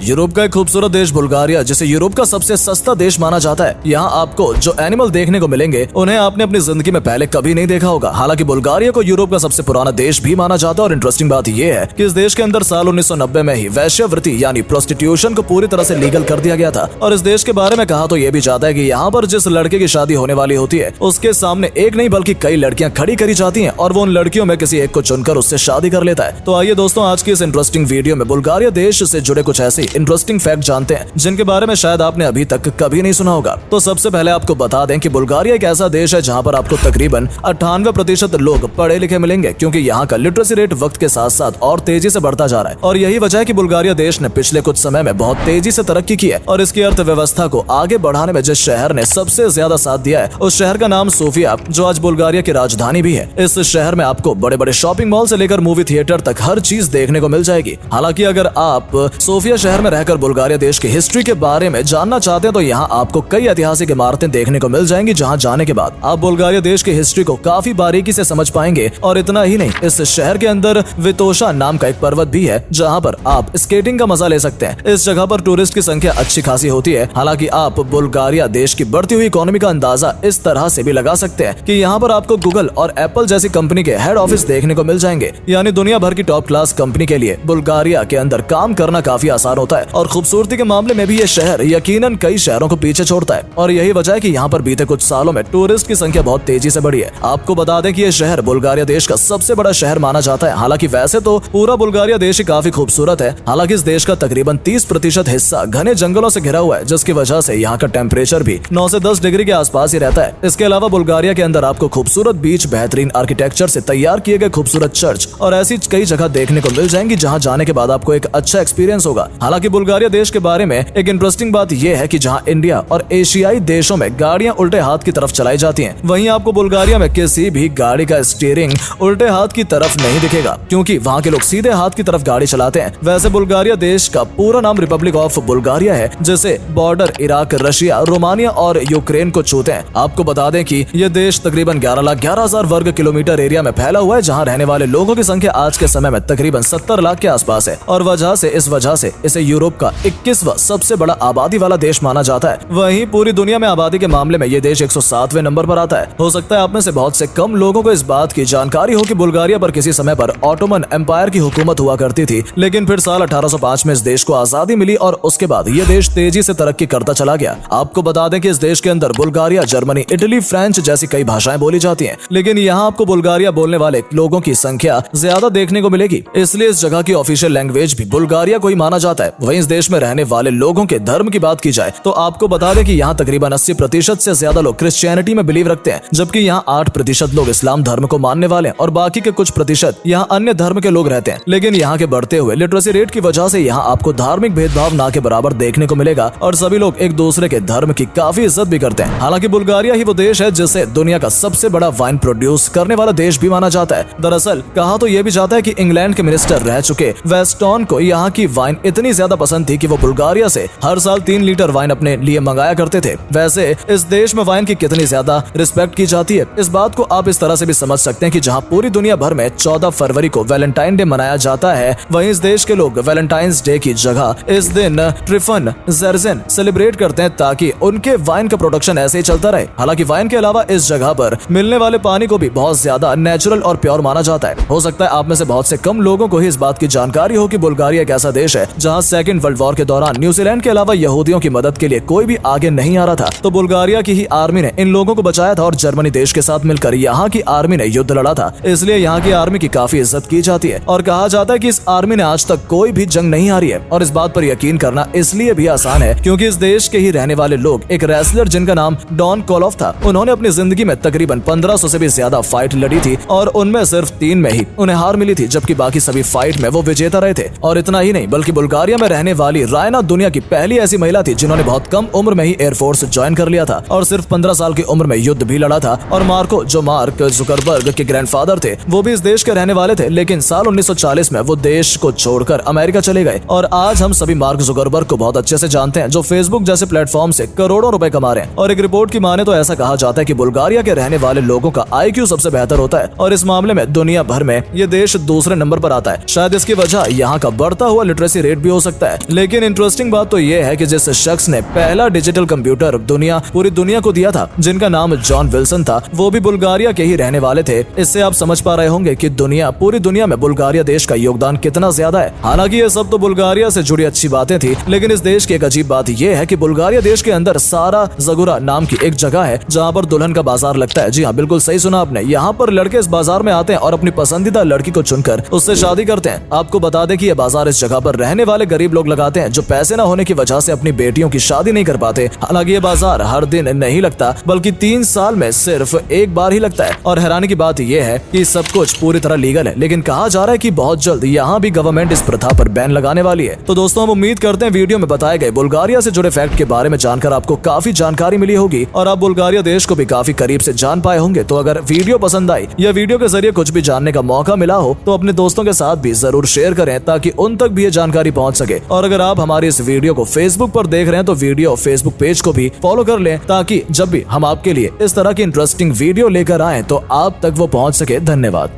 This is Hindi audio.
यूरोप का एक खूबसूरत देश बुल्गारिया, जिसे यूरोप का सबसे सस्ता देश माना जाता है। यहाँ आपको जो एनिमल देखने को मिलेंगे उन्हें आपने अपनी जिंदगी में पहले कभी नहीं देखा होगा। हालांकि बुल्गारिया को यूरोप का सबसे पुराना देश भी माना जाता है और इंटरेस्टिंग बात यह है कि इस देश के अंदर साल 1990 में ही वैश्यवृत्ति यानी प्रोस्टिट्यूशन को पूरी तरह से लीगल कर दिया गया था। और इस देश के बारे में कहा तो यह भी जाता है कि यहाँ पर जिस लड़के की शादी होने वाली होती है उसके सामने एक नहीं बल्कि कई लड़कियां खड़ी करी जाती हैं और वो उन लड़कियों में किसी एक को चुनकर उससे शादी कर लेता है। तो आइए दोस्तों, आज की इस इंटरेस्टिंग वीडियो में बुल्गारिया देश से जुड़े कुछ ऐसे इंटरेस्टिंग फैक्ट जानते हैं जिनके बारे में शायद आपने अभी तक कभी नहीं सुना होगा। तो सबसे पहले आपको बता दें कि बुल्गारिया एक ऐसा देश है जहां पर आपको तकरीबन 98% लोग पढ़े लिखे मिलेंगे, क्योंकि यहाँ का लिटरेसी रेट वक्त के साथ साथ और तेजी से बढ़ता जा रहा है। और यही वजह है कि बुल्गारिया देश ने पिछले कुछ समय में बहुत तेजी से तरक्की की है और इसकी अर्थव्यवस्था को आगे बढ़ाने में जिस शहर ने सबसे ज्यादा साथ दिया है उस शहर का नाम सोफिया, जो आज बुल्गारिया की राजधानी भी है। इस शहर में आपको बड़े बड़े शॉपिंग मॉल से लेकर मूवी थिएटर तक हर चीज देखने को मिल जाएगी। हालांकि अगर आप सोफिया शहर में रहकर बुल्गारिया देश की हिस्ट्री के बारे में जानना चाहते हैं तो यहाँ आपको कई ऐतिहासिक इमारतें देखने को मिल जाएंगी, जहाँ जाने के बाद आप बुल्गारिया देश की हिस्ट्री को काफी बारीकी से समझ पाएंगे। और इतना ही नहीं, इस शहर के अंदर वितोशा नाम का एक पर्वत भी है जहाँ पर आप स्केटिंग का मजा ले सकते हैं। इस जगह पर टूरिस्ट की संख्या अच्छी खासी होती है। हालांकि आप बुल्गारिया देश की बढ़ती हुई इकोनॉमी का अंदाजा इस तरह से भी लगा सकते हैं कि यहाँ पर आपको गूगल और एप्पल जैसी कंपनी के हेड ऑफिस देखने को मिल जाएंगे। यानी दुनिया भर की टॉप क्लास कंपनी के लिए बुल्गारिया के अंदर काम करना काफी आसान होता है। और खूबसूरती के मामले में भी ये शहर यकीनन कई शहरों को पीछे छोड़ता है। और यही वजह है कि यहाँ पर बीते कुछ सालों में टूरिस्ट की संख्या बहुत तेजी से बढ़ी है। आपको बता दें कि ये शहर बुल्गारिया देश का सबसे बड़ा शहर माना जाता है। हालांकि वैसे तो पूरा बुल्गारिया देश ही काफी खूबसूरत है। हालांकि इस देश का तकरीबन 30% हिस्सा घने जंगलों से घिरा हुआ है, जिसकी वजह से यहाँ का टेम्परेचर भी 9 से 10 डिग्री के आसपास ही रहता है। इसके अलावा बुल्गारिया के अंदर आपको खूबसूरत बीच, बेहतरीन आर्किटेक्चर से तैयार किए गए खूबसूरत चर्च और ऐसी कई जगह देखने को मिल जाएंगी जहाँ जाने के बाद आपको एक अच्छा एक्सपीरियंस होगा। हालांकि बुल्गारिया देश के बारे में एक इंटरेस्टिंग बात यह है कि जहाँ इंडिया और एशियाई देशों में गाड़ियां उल्टे हाथ की तरफ चलाई जाती हैं, वहीं आपको बुल्गारिया में किसी भी गाड़ी का स्टीयरिंग उल्टे हाथ की तरफ नहीं दिखेगा, क्योंकि वहाँ के लोग सीधे हाथ की तरफ गाड़ी चलाते हैं। वैसे बुल्गारिया देश का पूरा नाम रिपब्लिक ऑफ बुल्गारिया है, जिसे बॉर्डर इराक, रशिया, रोमानिया और यूक्रेन को छूते हैं। आपको बता दें कि यह देश तकरीबन 11,11,000 वर्ग किलोमीटर एरिया में फैला हुआ है, जहाँ रहने वाले लोगों की संख्या आज के समय में तकरीबन 70 लाख के आसपास है। और इस वजह से इसे यूरोप का 21वां सबसे बड़ा आबादी वाला देश माना जाता है। वहीं पूरी दुनिया में आबादी के मामले में ये देश 107वें नंबर पर आता है। हो सकता है आप में से बहुत से कम लोगों को इस बात की जानकारी हो कि बुल्गारिया पर किसी समय पर ऑटोमन एम्पायर की हुकूमत हुआ करती थी, लेकिन फिर साल 1805 में इस देश को आजादी मिली और उसके बाद ये देश तेजी से तरक्की करता चला गया। आपको बता दें कि इस देश के अंदर बुल्गारिया, जर्मनी, इटली, फ्रेंच जैसी कई भाषाएं बोली जाती हैं, लेकिन यहाँ आपको बुल्गारिया बोलने वाले लोगों की संख्या ज्यादा देखने को मिलेगी। इसलिए इस जगह की ऑफिशियल लैंग्वेज भी बुल्गारिया को ही माना जाता है। वहीं इस देश में रहने वाले लोगों के धर्म की बात की जाए तो आपको बता दें कि यहाँ तकरीबन 80% से ज्यादा लोग क्रिश्चियनिटी में बिलीव रखते हैं, जबकि यहाँ 8% लोग इस्लाम धर्म को मानने वाले हैं और बाकी के कुछ प्रतिशत यहाँ अन्य धर्म के लोग रहते हैं। लेकिन यहाँ के बढ़ते हुए लिटरेसी रेट की वजह से यहाँ आपको धार्मिक भेदभाव ना के बराबर देखने को मिलेगा और सभी लोग एक दूसरे के धर्म की काफी इज्जत भी करते हैं। हालांकि बुल्गारिया ही वो देश है जिसे दुनिया का सबसे बड़ा वाइन प्रोड्यूस करने वाला देश भी माना जाता है। दरअसल कहा तो यह भी जाता है कि इंग्लैंड के मिनिस्टर रह चुके वेस्टॉन को यहाँ की वाइन इतनी ज्यादा पसंद थी कि वो बुल्गारिया से हर साल 3 लीटर वाइन अपने लिए मंगाया करते थे। वैसे इस देश में वाइन की कितनी ज्यादा रिस्पेक्ट की जाती है, इस बात को आप इस तरह से भी समझ सकते हैं कि जहाँ पूरी दुनिया भर में 14 फरवरी को वैलेंटाइन डे मनाया जाता है, वहीं इस देश के लोग वैलेंटाइंस डे की जगह इस दिन ट्रिफन जर्जन सेलिब्रेट करते हैं ताकि उनके वाइन का प्रोडक्शन ऐसे ही चलता रहे। हालांकि वाइन के अलावा इस जगह पर मिलने वाले पानी को भी बहुत ज्यादा नेचुरल और प्योर माना जाता है। हो सकता है आप में से बहुत से कम लोगों को ही इस बात की जानकारी हो कि बुल्गारिया एक ऐसा देश है जहाँ सेकेंड वर्ल्ड वॉर के दौरान न्यूजीलैंड के अलावा यहूदियों की मदद के लिए कोई भी आगे नहीं आ रहा था, तो बुल्गारिया की ही आर्मी ने इन लोगों को बचाया था और जर्मनी देश के साथ मिलकर यहाँ की आर्मी ने युद्ध लड़ा था। इसलिए यहाँ की आर्मी की काफी इज्जत की जाती है और कहा जाता है कि इस आर्मी ने आज तक कोई भी जंग नहीं हारी है। और इस बात पर यकीन करना इसलिए भी आसान है क्योंकि इस देश के ही रहने वाले लोग, एक रेसलर जिनका नाम डॉन कोलोफ था, उन्होंने अपनी जिंदगी में तकरीबन 1500 से भी ज्यादा फाइट लड़ी थी और उनमें सिर्फ 3 में ही उन्हें हार मिली थी, जबकि बाकी सभी फाइट में वो विजेता रहे थे। और इतना ही नहीं बल्कि बुल्गारिया में रहने वाली रायना दुनिया की पहली ऐसी महिला थी जिन्होंने बहुत कम उम्र में ही एयरफोर्स ज्वाइन कर लिया था और सिर्फ 15 साल की उम्र में युद्ध भी लड़ा था। और मार्क जुकरबर्ग के ग्रैंडफादर थे, वो भी इस देश के रहने वाले थे, लेकिन साल 1940 में वो देश को छोड़कर अमेरिका चले गए। और आज हम सभी मार्क जुकरबर्ग को बहुत अच्छे से जानते हैं, जो फेसबुक जैसे प्लेटफॉर्म से करोड़ों रुपए कमा रहे हैं। और एक रिपोर्ट की माने तो ऐसा कहा जाता है कि बुल्गारिया के रहने वाले लोगों का IQ सबसे बेहतर होता है और इस मामले में दुनिया भर में ये देश दूसरे नंबर पर आता है। शायद इसकी वजह यहाँ का बढ़ता हुआ लिटरेसी रेट भी हो सकता है। सकता है। लेकिन इंटरेस्टिंग बात तो ये है कि जिस शख्स ने पहला डिजिटल कंप्यूटर पूरी दुनिया को दिया था, जिनका नाम जॉन विल्सन था, वो भी बुल्गारिया के ही रहने वाले थे। इससे आप समझ पा रहे होंगे कि पूरी दुनिया में बुल्गारिया देश का योगदान कितना ज्यादा है। हालांकि ये सब तो बुल्गारिया से जुड़ी अच्छी बातें थी, लेकिन इस देश की एक अजीब बात ये है कि बुल्गारिया देश के अंदर सारा जगुरा नाम की एक जगह है जहाँ पर दुल्हन का बाजार लगता है। जी हाँ, बिल्कुल सही सुना आपने। यहाँ पर लड़के इस बाजार में आते हैं और अपनी पसंदीदा लड़की को चुनकर उससे शादी करते हैं। आपको बता दें कि यह बाजार इस जगह पर रहने वाले गरीब लोग लगाते हैं जो पैसे न होने की वजह से अपनी बेटियों की शादी नहीं कर पाते। हालांकि ये बाजार हर दिन नहीं लगता, बल्कि 3 साल में सिर्फ एक बार ही लगता है। और हैरानी की बात यह है कि सब कुछ पूरी तरह लीगल है, लेकिन कहा जा रहा है कि बहुत जल्द यहाँ भी गवर्नमेंट इस प्रथा पर बैन लगाने वाली है। तो दोस्तों, हम उम्मीद करते हैं वीडियो में बताए गए बुल्गारिया से जुड़े फैक्ट के बारे में जानकर आपको काफी जानकारी मिली होगी और आप बुल्गारिया देश को भी काफी करीब से जान पाए होंगे। तो अगर वीडियो पसंद आई या वीडियो के जरिए कुछ भी जानने का मौका मिला हो तो अपने दोस्तों के साथ भी जरूर शेयर करें ताकि उन तक भी ये जानकारी पहुंच सके। और अगर आप हमारी इस वीडियो को फेसबुक पर देख रहे हैं तो वीडियो फेसबुक पेज को भी फॉलो कर लें ताकि जब भी हम आपके लिए इस तरह की इंटरेस्टिंग वीडियो लेकर आए तो आप तक वो पहुंच सके। धन्यवाद।